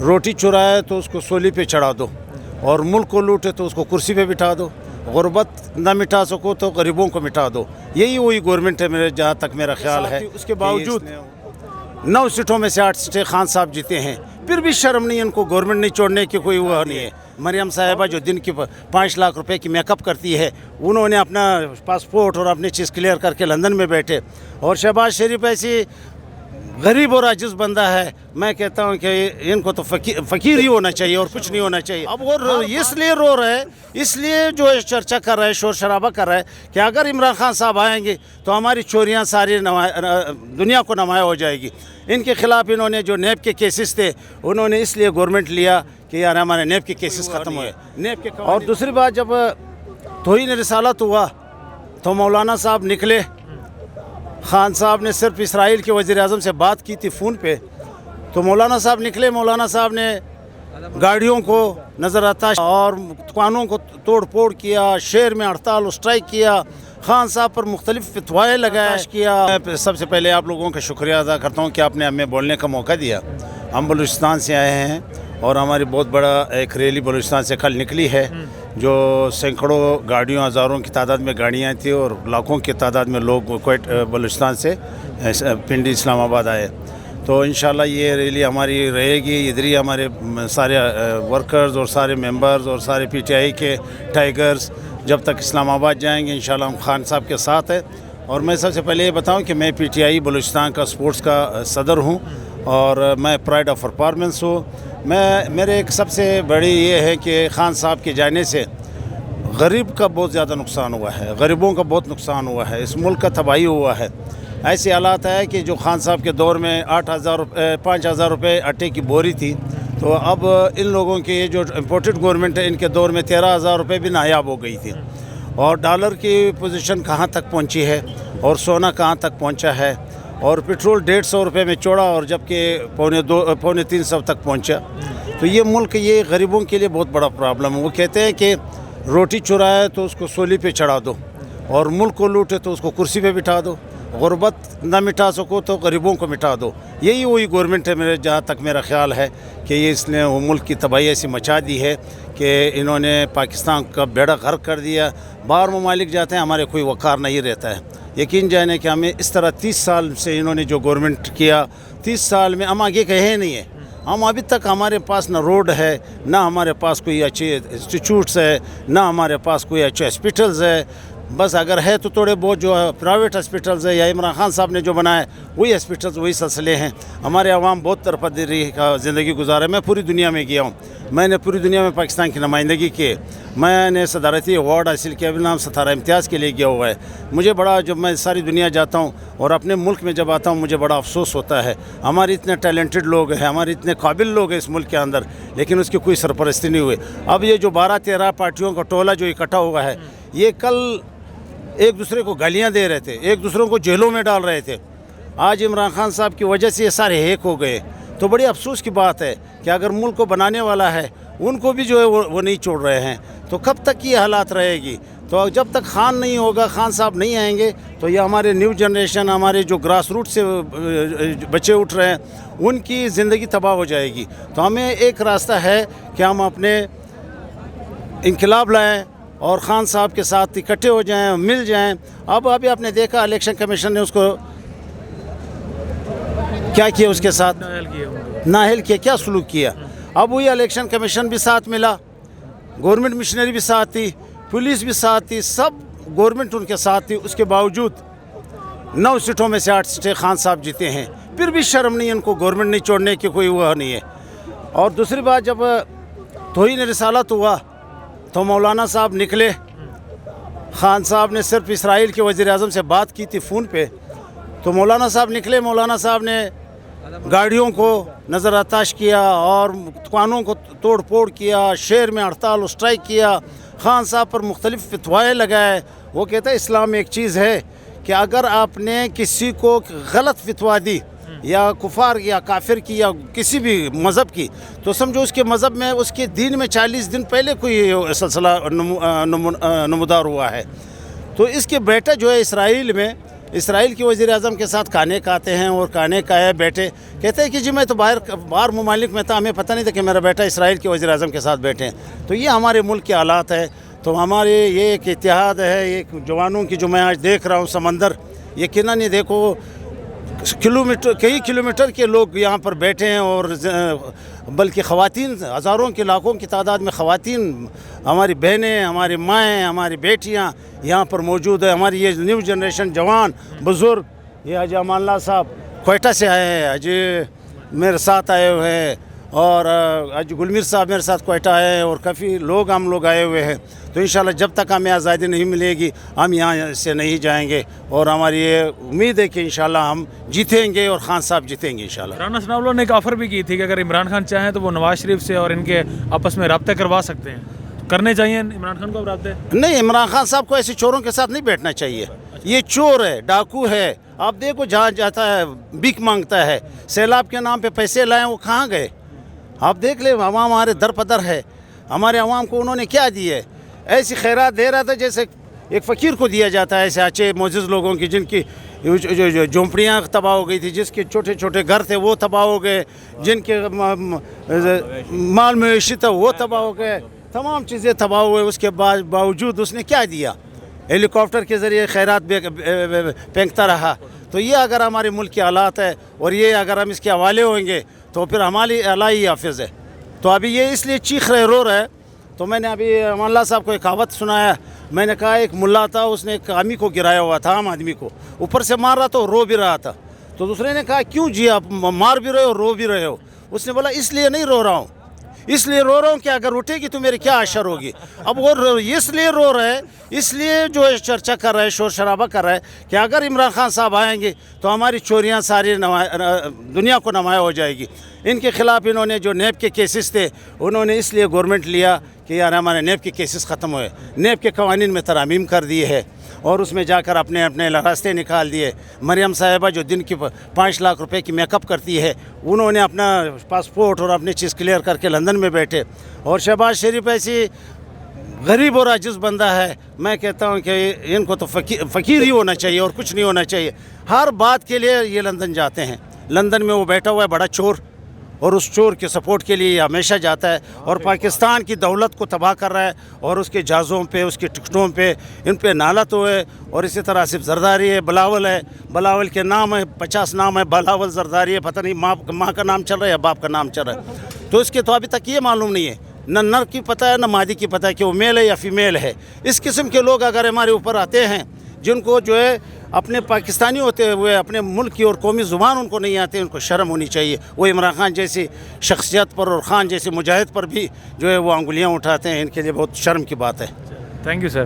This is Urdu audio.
روٹی چرائے تو اس کو سولی پہ چڑھا دو، اور ملک کو لوٹے تو اس کو کرسی پہ بٹھا دو، غربت نہ مٹا سکو تو غریبوں کو مٹا دو۔ یہی وہی گورنمنٹ ہے میرے جہاں تک میرا خیال ہے۔ اس کے باوجود 9 سیٹوں میں سے 8 سیٹیں خان صاحب جیتے ہیں، پھر بھی شرم نہیں ان کو، گورنمنٹ نہیں چھوڑنے کی کوئی وہ نہیں ہے۔ مریم صاحبہ جو دن کی 5 لاکھ روپے کی میک اپ کرتی ہے، انہوں نے اپنا پاسپورٹ اور اپنی چیز کلیئر کر کے لندن میں بیٹھے، اور شہباز شریف ایسی غریب اور عاجز بندہ ہے، میں کہتا ہوں کہ ان کو تو فقیر ہی ہونا چاہیے اور کچھ نہیں ہونا چاہیے۔ اب وہ اس لیے رو رہا ہے، اس لیے جو چرچا کر رہا ہے، شور شرابہ کر رہا ہے کہ اگر عمران خان صاحب آئیں گے تو ہماری چوریاں ساری دنیا کو نمایاں ہو جائے گی۔ ان کے خلاف انہوں نے جو نیب کے کیسز تھے، انہوں نے اس لیے گورنمنٹ لیا کہ یار ہمارے نیب کے کیسز ختم ہوئے، نیب کے۔ اور دوسری بات، جب توہین رسالت ہوا تو مولانا صاحب نکلے، خان صاحب نے صرف اسرائیل کے وزیر اعظم سے بات کی تھی فون پہ، تو مولانا صاحب نکلے، مولانا صاحب نے گاڑیوں کو نظر آتا اور دکانوں کو توڑ پھوڑ کیا، شہر میں ہڑتال اسٹرائک کیا، خان صاحب پر مختلف فتوائیں لگایا کیا۔ سب سے پہلے آپ لوگوں کا شکریہ ادا کرتا ہوں کہ آپ نے ہمیں بولنے کا موقع دیا۔ ہم بلوچستان سے آئے ہیں اور ہماری بہت بڑا ایک ریلی بلوچستان سے کل نکلی ہے، جو سینکڑوں گاڑیوں، ہزاروں کی تعداد میں گاڑیاں تھیں اور لاکھوں کی تعداد میں لوگ کوئٹ بلوچستان سے پنڈی اسلام آباد آئے۔ تو انشاءاللہ یہ ریلی ہماری رہے گی، ادھر ہی ہمارے سارے ورکرز اور سارے ممبرز اور سارے پی ٹی آئی کے ٹائیگرز جب تک اسلام آباد جائیں گے انشاءاللہ ہم خان صاحب کے ساتھ ہیں۔ اور میں سب سے پہلے یہ بتاؤں کہ میں پی ٹی آئی بلوچستان کا سپورٹس کا صدر ہوں اور میں پرائڈ آف پرفارمنس ہوں۔ میرے ایک سب سے بڑی یہ ہے کہ خان صاحب کے جانے سے غریب کا بہت زیادہ نقصان ہوا ہے، غریبوں کا بہت نقصان ہوا ہے، اس ملک کا تباہی ہوا ہے۔ ایسے حالات ہے کہ جو خان صاحب کے دور میں 5,000 روپے آٹے کی بوری تھی، تو اب ان لوگوں کے یہ جو امپورٹڈ گورنمنٹ ہے ان کے دور میں 13,000 روپے بھی نایاب ہو گئی تھی۔ اور ڈالر کی پوزیشن کہاں تک پہنچی ہے اور سونا کہاں تک پہنچا ہے، اور پٹرول 150 روپے میں چوڑا اور جبکہ 2.25 تک پہنچا۔ تو یہ ملک یہ غریبوں کے لیے بہت بڑا پرابلم ہے۔ وہ کہتے ہیں کہ روٹی چرائے تو اس کو سولی پہ چڑھا دو، اور ملک کو لوٹے تو اس کو کرسی پہ بٹھا دو، غربت نہ مٹا سکو تو غریبوں کو مٹا دو۔ یہی وہی گورنمنٹ ہے میرے جہاں تک میرا خیال ہے کہ یہ اس نے وہ ملک کی تباہی ایسی مچا دی ہے کہ انہوں نے پاکستان کا بیڑا غرق کر دیا۔ باہر ممالک جاتے ہیں ہمارے کوئی وقار نہیں رہتا ہے۔ یقین جانے کہ ہمیں اس طرح 30 سال سے انہوں نے جو گورنمنٹ کیا، 30 سال میں ہم آگے کہے نہیں ہیں۔ ہم ابھی تک ہمارے پاس نہ روڈ ہے، نہ ہمارے پاس کوئی اچھے انسٹیٹیوٹس ہے، نہ ہمارے پاس کوئی اچھے ہاسپٹلز ہے۔ بس اگر ہے تو تھوڑے بہت جو پرائیویٹ ہاسپٹلز ہے یا عمران خان صاحب نے جو بنائے وہی ہاسپٹلز وہی سلسلے ہیں۔ ہمارے عوام بہت طرفداری کا زندگی گزارا ہے۔ میں پوری دنیا میں گیا ہوں، میں نے پوری دنیا میں پاکستان کی نمائندگی کی، میں نے صدارتی ایوارڈ حاصل کیا، بھی نام 17 امتیاز کے لیے گیا ہوا ہے۔ مجھے بڑا، جب میں ساری دنیا جاتا ہوں اور اپنے ملک میں جب آتا ہوں مجھے بڑا افسوس ہوتا ہے، ہمارے اتنے ٹیلنٹڈ لوگ ہیں، ہمارے اتنے قابل لوگ ہیں اس ملک کے اندر، لیکن اس کی کوئی سرپرستی نہیں ہوئی۔ اب یہ جو 12-13 پارٹیوں کا ٹولہ جو اکٹھا ہوا ہے، یہ کل ایک دوسرے کو گالیاں دے رہے تھے، ایک دوسروں کو جیلوں میں ڈال رہے تھے۔ آج عمران خان صاحب کی وجہ سے یہ سارے ہیک ہو گئے۔ تو بڑی افسوس کی بات ہے کہ اگر ملک کو بنانے والا ہے ان کو بھی جو ہے وہ نہیں چھوڑ رہے ہیں، تو کب تک یہ حالات رہے گی؟ تو جب تک خان نہیں ہوگا، خان صاحب نہیں آئیں گے، تو یہ ہمارے نیو جنریشن، ہمارے جو گراس روٹ سے بچے اٹھ رہے ہیں ان کی زندگی تباہ ہو جائے گی۔ تو ہمیں ایک راستہ ہے کہ ہم اپنے انقلاب لائیں اور خان صاحب کے ساتھ اکٹھے ہو جائیں، مل جائیں۔ اب ابھی آپ نے دیکھا الیکشن کمیشن نے اس کو کیا کیا، اس کے ساتھ نااہل کیا، کیا سلوک کیا۔ اب وہی الیکشن کمیشن بھی ساتھ ملا، گورنمنٹ مشنری بھی ساتھ تھی، پولیس بھی ساتھ تھی، سب گورنمنٹ ان کے ساتھ تھی۔ اس کے باوجود 9 سیٹوں میں سے 8 سیٹیں خان صاحب جیتے ہیں، پھر بھی شرم نہیں ان کو، گورنمنٹ نہیں چھوڑنے کی کوئی وہ نہیں ہے۔ اور دوسری بات، جب توہین رسالت ہوا تو مولانا صاحب نکلے، خان صاحب نے صرف اسرائیل کے وزیر اعظم سے بات کی تھی فون پہ، تو مولانا صاحب نکلے، مولانا صاحب نے گاڑیوں کو نظر آتش کیا اور دکانوں کو توڑ پھوڑ کیا، شہر میں ہڑتال اسٹرائک کیا، خان صاحب پر مختلف فتوائیں لگائے۔ وہ کہتا ہے اسلام ایک چیز ہے کہ اگر آپ نے کسی کو غلط فتوا دی یا کفار یا کافر کی یا کسی بھی مذہب کی، تو سمجھو اس کے مذہب میں، اس کے دین میں 40 دن پہلے کوئی سلسلہ نمودار ہوا ہے۔ تو اس کے بیٹا جو ہے اسرائیل میں اسرائیل کے وزیر اعظم کے ساتھ کھانے کھاتے ہیں اور کھانے کھائے بیٹھے کہتے ہیں کہ جی میں تو باہر ممالک میں تھا, ہمیں پتہ نہیں تھا کہ میرا بیٹا اسرائیل کے وزیر اعظم کے ساتھ بیٹھے ہیں. تو یہ ہمارے ملک کے حالات ہے. تو ہمارے یہ ایک اتحاد ہے, ایک جوانوں کی جو میں آج دیکھ رہا ہوں سمندر, یقیناً یہ دیکھو کئی کلومیٹر کے لوگ یہاں پر بیٹھے ہیں, اور بلکہ خواتین ہزاروں کے لاکھوں کی تعداد میں خواتین, ہماری بہنیں, ہماری مائیں, ہماری بیٹیاں یہاں پر موجود ہیں. ہماری یہ نیو جنریشن جوان بزرگ, یہ حاجی امان اللہ صاحب کوئٹہ سے آئے ہیں, حاجی میرے ساتھ آئے ہوئے ہیں, اور حاجی گلمیر صاحب میرے ساتھ کوئٹہ آئے ہیں, اور کافی ہم لوگ آئے ہوئے ہیں. تو انشاءاللہ جب تک ہمیں آزادی نہیں ملے گی ہم یہاں سے نہیں جائیں گے, اور ہماری یہ امید ہے کہ انشاءاللہ ہم جیتیں گے اور خان صاحب جیتیں گے انشاءاللہ. رانا ثناء اللہ نے ایک آفر بھی کی تھی کہ اگر عمران خان چاہیں تو وہ نواز شریف سے اور ان کے آپس میں رابطے کروا سکتے ہیں, کرنے چاہیے عمران خان کو رابطے؟ نہیں, عمران خان صاحب کو ایسے چوروں کے ساتھ نہیں بیٹھنا چاہیے. یہ چور ہے, ڈاکو ہے. آپ دیکھو جہاں جاتا ہے بھیک مانگتا ہے, سیلاب کے نام پہ پیسے لائیں, وہ کہاں گئے؟ آپ دیکھ لیں, عوام ہمارے در پدر ہے. ہمارے عوام کو انہوں نے کیا دیے؟ ایسی خیرات دے رہا تھا جیسے ایک فقیر کو دیا جاتا ہے, ایسے اچھے معزز لوگوں کی جن کی جھونپڑیاں تباہ ہو گئی تھی, جس کے چھوٹے چھوٹے گھر تھے وہ تباہ ہو گئے, جن کے مال مویشی تھا وہ تباہ ہو گئے, تمام چیزیں تباہ ہوئے. اس کے باوجود اس نے کیا دیا؟ ہیلی کاپٹر کے ذریعے خیرات پھینکتا رہا. تو یہ اگر ہمارے ملک کے حالات ہے, اور یہ اگر ہم اس کے حوالے ہوئیں گے تو پھر ہماری اللہ ہی حافظ ہے. تو ابھی یہ اس لیے چیخ رہے, رو رہے. تو میں نے ابھی امان اللہ صاحب کو ایک کہاوت سنایا. میں نے کہا ایک ملا تھا, اس نے ایک آدمی کو گرایا ہوا تھا, عام آدمی کو اوپر سے مار رہا تھا اور رو بھی رہا تھا. تو دوسرے نے کہا کیوں جی آپ مار بھی رہے ہو رو بھی رہے ہو؟ اس نے بولا اس لیے نہیں رو رہا ہوں, اس لیے رو رہا ہوں کہ اگر اٹھے گی تو میرے کیا اشر ہوگی. اب وہ اس لیے رو رہے, اس لیے جو ہے چرچا کر رہے, شور شرابہ کر رہے کہ اگر عمران خان صاحب آئیں گے تو ہماری چوریاں ساری دنیا کو نمایاں ہو جائے گی. ان کے خلاف انہوں نے جو نیب کے کیسز تھے, انہوں نے اس لیے گورنمنٹ لیا کہ یار ہمارے نیب کے کیسز ختم ہوئے. نیب کے قوانین میں ترامیم کر دیے ہے, اور اس میں جا کر اپنے راستے نکال دیے. مریم صاحبہ جو دن کی 5 لاکھ روپے کی میک اپ کرتی ہے, انہوں نے اپنا پاسپورٹ اور اپنی چیز کلیئر کر کے لندن میں بیٹھے. اور شہباز شریف ایسی غریب اور عاجز بندہ ہے, میں کہتا ہوں کہ ان کو تو فقیر ہی ہونا چاہیے اور کچھ نہیں ہونا چاہیے. ہر بات کے لیے یہ لندن جاتے ہیں. لندن میں وہ بیٹھا ہوا ہے بڑا چور, اور اس چور کے سپورٹ کے لیے یہ ہمیشہ جاتا ہے, اور پاکستان کی دولت کو تباہ کر رہا ہے, اور اس کے جہازوں پہ, اس کے ٹکٹوں پہ, ان پہ نالت ہوئے. اور اسی طرح آصف زرداری ہے, بلاول ہے, بلاول کے نام ہے 50 نام ہے, بلاول زرداری ہے, پتہ نہیں ماں کا نام چل رہا ہے یا باپ کا نام چل رہا ہے. تو اس کے تو ابھی تک یہ معلوم نہیں ہے, نہ نر کی پتہ ہے نہ مادی کی پتہ ہے کہ وہ میل ہے یا فیمیل ہے. اس قسم کے لوگ اگر ہمارے اوپر آتے ہیں, جن کو جو ہے اپنے پاکستانی ہوتے ہوئے اپنے ملک کی اور قومی زبان ان کو نہیں آتے, ان کو شرم ہونی چاہیے. وہ عمران خان جیسی شخصیت پر اور خان جیسے مجاہد پر بھی جو ہے وہ انگلیاں اٹھاتے ہیں, ان کے لیے بہت شرم کی بات ہے. Thank you sir.